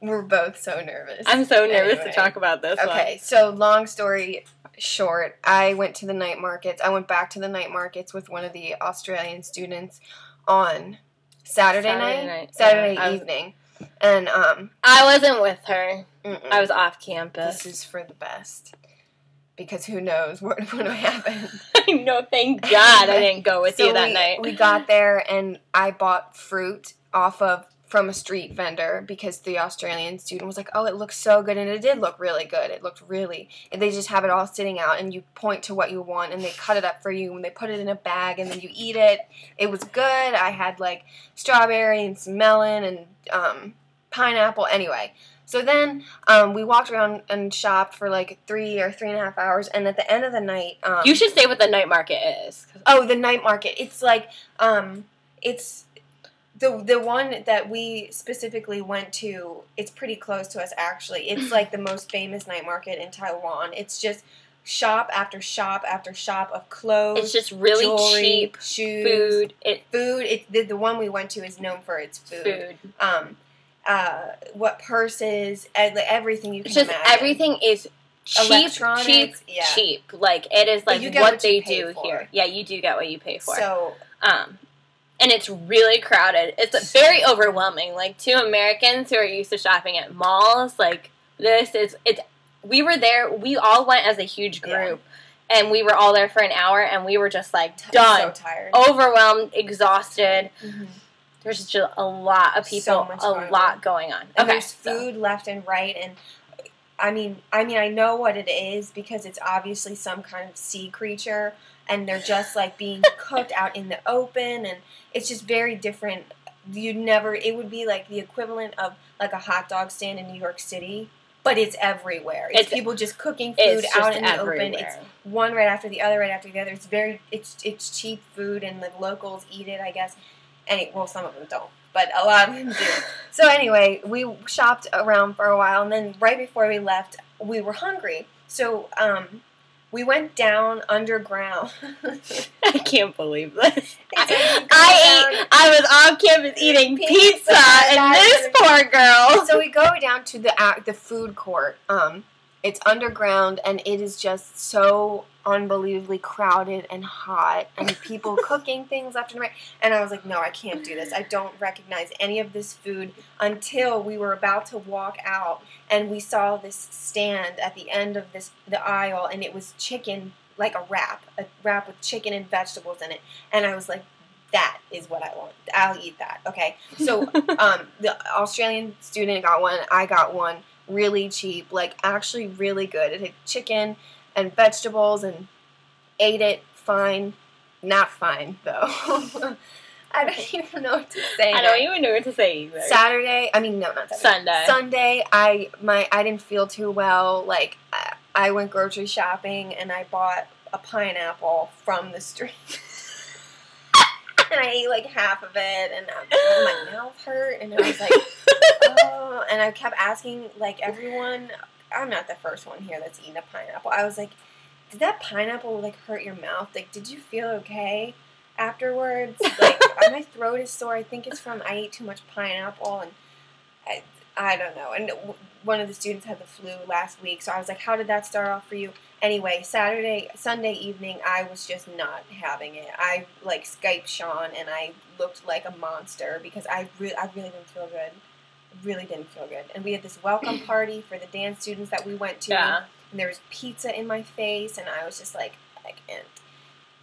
We're both so nervous. I'm so nervous to talk about this one. Okay, so long story short, I went to the night markets. I went back to the night markets with one of the Australian students on Saturday evening. And I wasn't with her. I was off campus. This is for the best. Because who knows what would have happened. No, thank God I didn't go with you that night. We got there and I bought fruit from a street vendor because the Australian student was like, oh, it looks so good. And it did look really good. And they just have it all sitting out and you point to what you want and they cut it up for you and they put it in a bag and then you eat it. It was good. I had like strawberry and some melon and pineapple. Anyway, so then we walked around and shopped for like 3 or 3.5 hours. And at the end of the night... you should say what the night market is. Oh, the night market. It's like... it's... The one that we specifically went to, it's pretty close to us, actually. It's like the most famous night market in Taiwan. It's just shop after shop after shop of clothes. It's just really jewelry, cheap. Shoes. Food. The one we went to is known for its food. What purses, everything you can imagine. Everything is cheap. Like, it is like what they do here. Yeah, you do get what you pay for. So, and it's really crowded. It's very overwhelming. Like, to Americans who are used to shopping at malls, like, we were there, we all went as a huge group, and we were all there for an hour, and we were just, like, done. So tired. Overwhelmed, exhausted. Mm-hmm. There's just a lot of people, lot going on. And there's food left and right, and I mean, I know what it is because it's obviously some kind of sea creature, and they're just like being cooked out in the open, and it's just very different. It would be like the equivalent of like a hot dog stand in New York City, but it's everywhere. It's people just cooking food out in the open. It's one right after the other, it's cheap food, and the locals eat it, I guess. Well, some of them don't, but a lot of them do. So anyway, we shopped around for a while, and then right before we left, we were hungry. So we went down underground. I can't believe this. I was on campus eating pizza, and this poor girl. So we go down to the food court. It's underground, and it is just so unbelievably crowded and hot, and people cooking things left and right. And I was like, no, I can't do this. I don't recognize any of this food until we were about to walk out, and we saw this stand at the end of the aisle, and it was chicken, like a wrap with chicken and vegetables in it. And I was like, that is what I want. I'll eat that. Okay. So the Australian student got one. I got one. Really cheap, like actually really good. It had chicken and vegetables and ate it fine. Not fine, though. I don't even know what to say. I don't even know what to say either. Not Saturday. Sunday, I didn't feel too well. Like, I went grocery shopping and I bought a pineapple from the street. And I ate like half of it, and my mouth hurt, and I was like, oh, and I kept asking like everyone. I'm not the first one here that's eaten a pineapple. I was like, did that pineapple like hurt your mouth? Like, did you feel okay afterwards? Like, my throat is sore. I think it's from I ate too much pineapple, and I don't know. And one of the students had the flu last week, so I was like, how did that start off for you? Anyway, Sunday evening, I was just not having it. I like Skyped Sean, and I looked like a monster because I really didn't feel good. Really didn't feel good. And we had this welcome party for the dance students that we went to, and there was pizza in my face, and I was just like, I can't.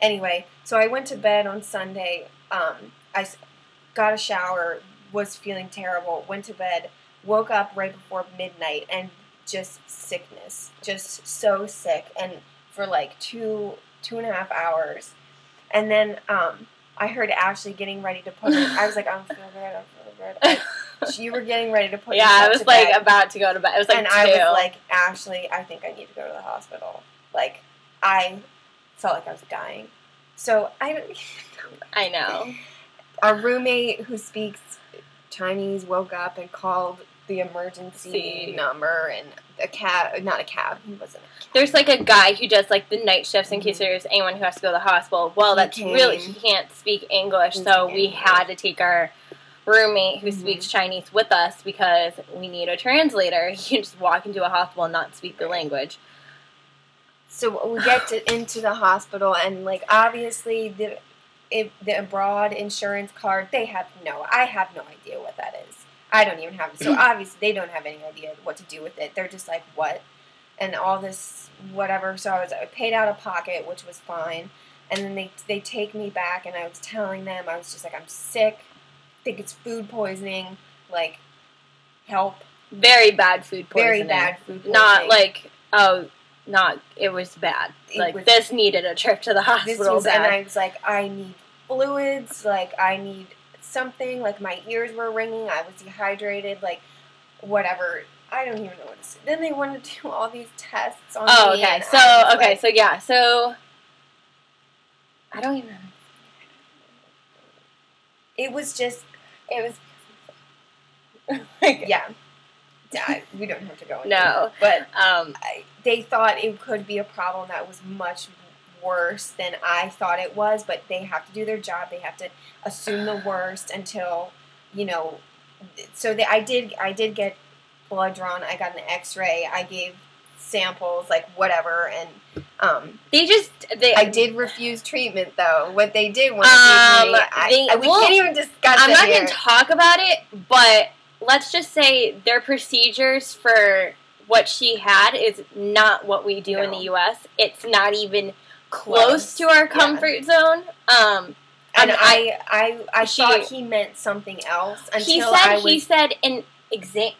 Anyway, so I went to bed on Sunday. I got a shower, was feeling terrible, went to bed, woke up right before midnight, and just sickness, just so sick, and for like 2.5 hours, and then I heard Ashley getting ready to put her. I was like, I don't feel good. You were getting ready to put. Yeah, I was like about to go to bed. It was like, and 2. I was like, Ashley, I think I need to go to the hospital. Like, I felt like I was dying. So I know. Our roommate who speaks Chinese woke up and called the emergency number, and not a cab, he wasn't a cab. There's like a guy who does like the night shifts in case there's anyone who has to go to the hospital. Well, he can't speak English, so we had to take our roommate who speaks Chinese with us because we need a translator. You can just walk into a hospital and not speak the language. So we get into the hospital, and like obviously the abroad insurance card, I have no idea what that is. I don't even have it. So obviously they don't have any idea what to do with it. They're just like, what? And all this whatever. So I paid out of pocket, which was fine. And then they take me back, and I was telling them, I was just like, I'm sick. I think it's food poisoning. Like, help. Very bad food poisoning. Very bad food poisoning. Not like, it was bad. This needed a trip to the hospital. And I was like, I need fluids. Like, I need something. Like, my ears were ringing. I was dehydrated. Like, whatever. I don't even know what to say. Then they wanted to do all these tests on me. Oh, okay. So I don't even know. It was yeah. We don't have to go into it. But they thought it could be a problem that was much worse than I thought it was, but they have to do their job. They have to assume the worst until, so I did get blood drawn. I got an x-ray. I gave samples, like whatever, and I did refuse treatment though. What they did when we can't even discuss I'm it not here. going to talk about it, but let's just say their procedures for what she had is not what we do in the U.S. It's not even close to our comfort zone. And I thought he meant something else until he said an exam.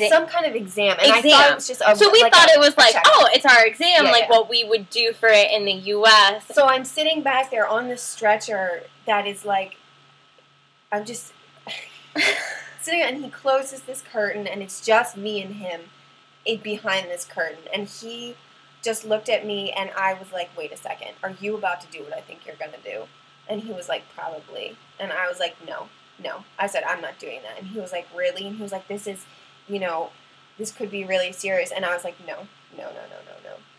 Some kind of exam, and I thought it was just so we thought it was like, oh, it's our exam, what we would do for it in the U.S. So I'm sitting back there on the stretcher that is like, I'm just sitting, and he closes this curtain, and it's just me and him behind this curtain, and he just looked at me, and I was like, wait a second, are you about to do what I think you're gonna do? And he was like, probably, and I was like, no. I said, I'm not doing that, and he was like, really? And he was like, this is, this could be really serious. And I was like, no.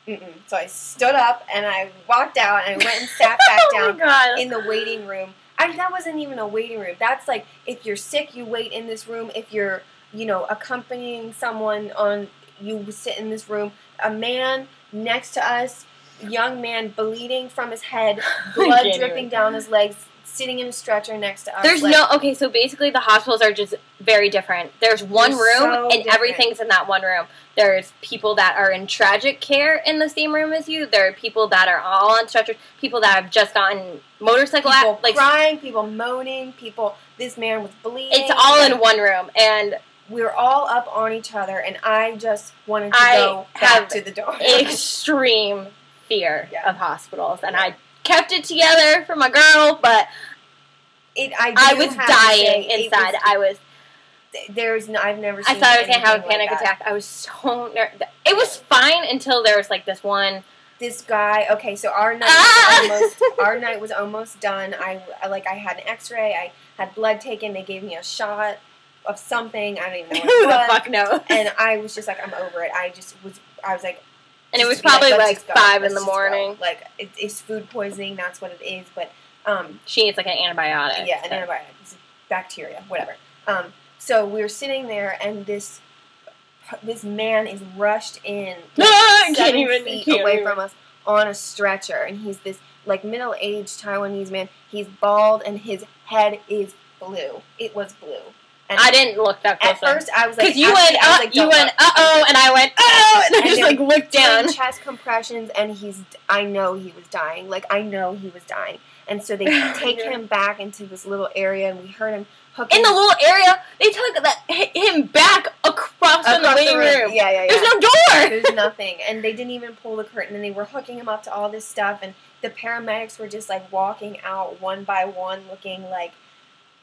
Mm-mm. So I stood up, and I walked out, and I went and sat back down in the waiting room. That wasn't even a waiting room. That's like, if you're sick, you wait in this room. If you're, accompanying someone you sit in this room. A man next to us, young man, bleeding from his head, blood dripping down his legs, sitting in a stretcher next to us. So basically the hospitals are just very different. There's one room, and everything's in that one room. There's people that are in tragic care in the same room as you. There are people that are all on stretchers, people that have just gotten motorcycle people crying, people moaning, this man was bleeding. It's all in one room, and we were all up on each other, and I just wanted to go back to the door. Extreme fear of hospitals, and I kept it together for my girl, but I was dying inside. I've never seen I thought I was going to have a panic attack. I was so nervous. It was fine until there was like this guy, okay, so our night was almost done. I had an x-ray, I had blood taken, they gave me a shot of something, I don't even know what it was. Who the fuck knows? And I was just like, I'm over it. I was like, and it was probably like 5 in the morning. Like, it's food poisoning, that's what it is, but she needs like an antibiotic. Yeah, an antibiotic. It's bacteria, whatever. So we were sitting there, and this man is rushed in 7 feet away from us on a stretcher, and he's this like middle-aged Taiwanese man. He's bald, and his head is blue. It was blue. And I didn't look that close. At first, I was like, because you went, uh-oh, and I went, oh, and I just like looked down. Chest compressions, and I know he was dying. Like, I know he was dying. And so they take him back into this little area, and we heard him hooking. In the little area, they took him back across from the waiting room. Yeah. There's no door. There's nothing. And they didn't even pull the curtain, and they were hooking him up to all this stuff, and the paramedics were just like walking out one by one, looking like,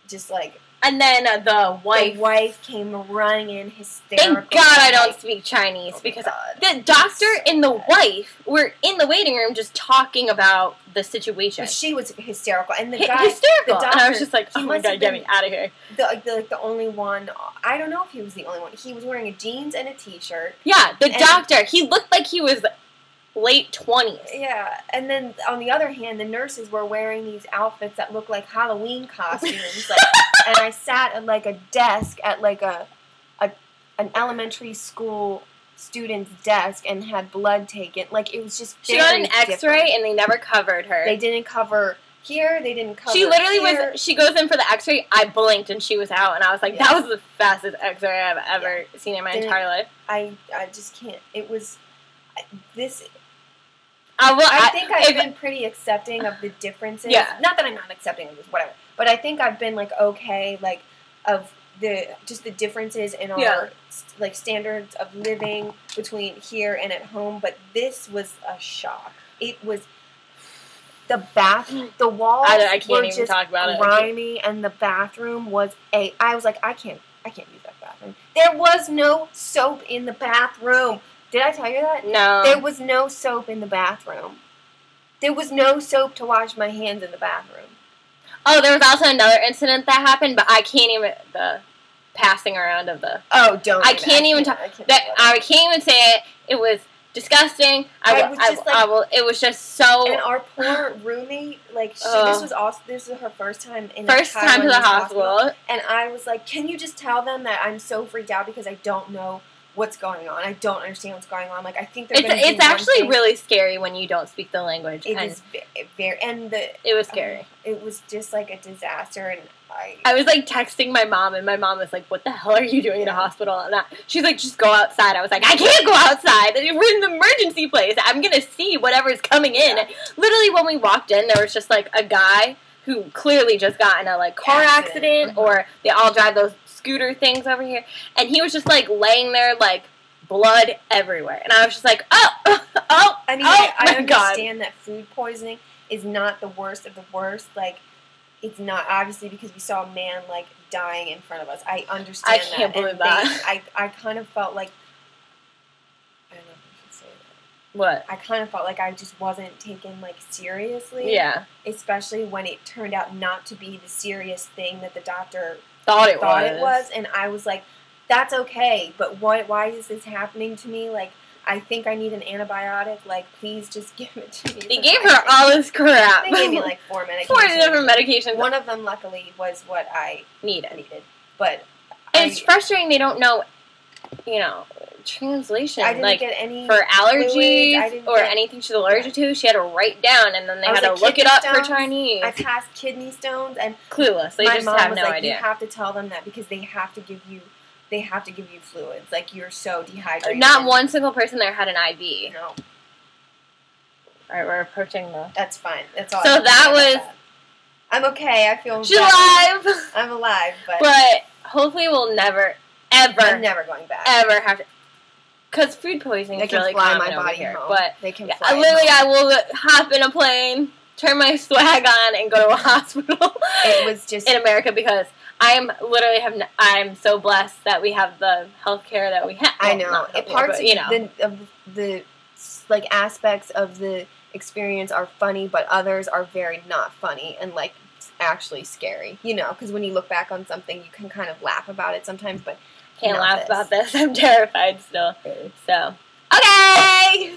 just like. And then the wife came running in hysterical. Thank God I don't speak Chinese, because the doctor and the wife were in the waiting room just talking about the situation. She was hysterical, and the guy hysterical. The doctor, and I was just like, oh my God, get me out of here. The only one. I don't know if he was the only one. He was wearing a jeans and a t-shirt. Yeah, doctor. He looked like he was late 20s. Yeah, and then on the other hand, the nurses were wearing these outfits that looked like Halloween costumes. Like, and I sat at like a desk at like an elementary school student's desk and had blood taken. Like, it was just she got an X-ray and they never covered her. They didn't cover here. They didn't cover. She literally here. She goes in for the X-ray. I blinked and she was out, and I was like, that was the fastest X-ray I've ever seen in my entire life. I just can't. It was this. I think I've been pretty accepting of the differences. Yeah. Not that I'm not accepting of this, whatever. But I think I've been like okay, like of the differences in our like standards of living between here and at home. But this was a shock. It was the walls I can't were even just talk about grimy, and the bathroom was I was like, I can't use that bathroom. There was no soap in the bathroom. Did I tell you that? No. There was no soap in the bathroom. There was no soap to wash my hands in the bathroom. Oh, there was also another incident that happened, but I can't even the passing around of the. Oh, don't. I can't even talk. I can't even say it. It was disgusting. It was just so. And our poor roommate, like this was her first time in first time to the hospital, and I was like, "Can you just tell them that I'm so freaked out because I don't know what's going on? I don't understand what's going on. Like, I think they're going to do It's actually really scary when you don't speak the language. It is very, and it was scary. It was just like a disaster, and I was like texting my mom, and my mom was like, "What the hell are you doing in a hospital?" And she's like, "Just go outside." I was like, "I can't go outside. We're in the emergency place. I'm gonna see whatever's coming in." And literally, when we walked in, there was just like a guy who clearly just got in a like car accident, or they all drive those scooter things over here, and he was just like laying there like blood everywhere, and I was just like, I understand that food poisoning is not the worst of the worst. Like, it's not, obviously, because we saw a man like dying in front of us. I understand that. I can't believe that. I kind of felt like, I don't know if I should say that. What? I kind of felt like I just wasn't taken like seriously. Yeah. Especially when it turned out not to be the serious thing that the doctor thought it was, and I was like, that's okay, but why is this happening to me? Like, I think I need an antibiotic. Like, please just give it to me. They gave her all this crap. They gave me like 4 medications. 4 different medications. One of them, luckily, was what I needed. But it's frustrating they don't know, translation. I didn't get any for allergies or anything she's allergic to. She had to write down, and then they had to look it up for Chinese. I passed kidney stones, and clueless. They just have no idea. You have to tell them that because they have to give you fluids. Like, you're so dehydrated. Not one single person there had an IV. No. All right, we're approaching the. That's fine. That's all. So that was. I'm okay. I feel. She's alive. I'm alive, but hopefully we'll never, ever. I'm never going back. Ever have to. Because food poisoning is really common over here. But they can fly. Literally, I will hop in a plane, turn my swag on, and go to a hospital. It was just in America because I'm so blessed that we have the healthcare that we have. I know. Parts of the like aspects of the experience are funny, but others are very not funny and like actually scary. Because when you look back on something, you can kind of laugh about it sometimes, but can't laugh about this. I'm terrified still. So okay.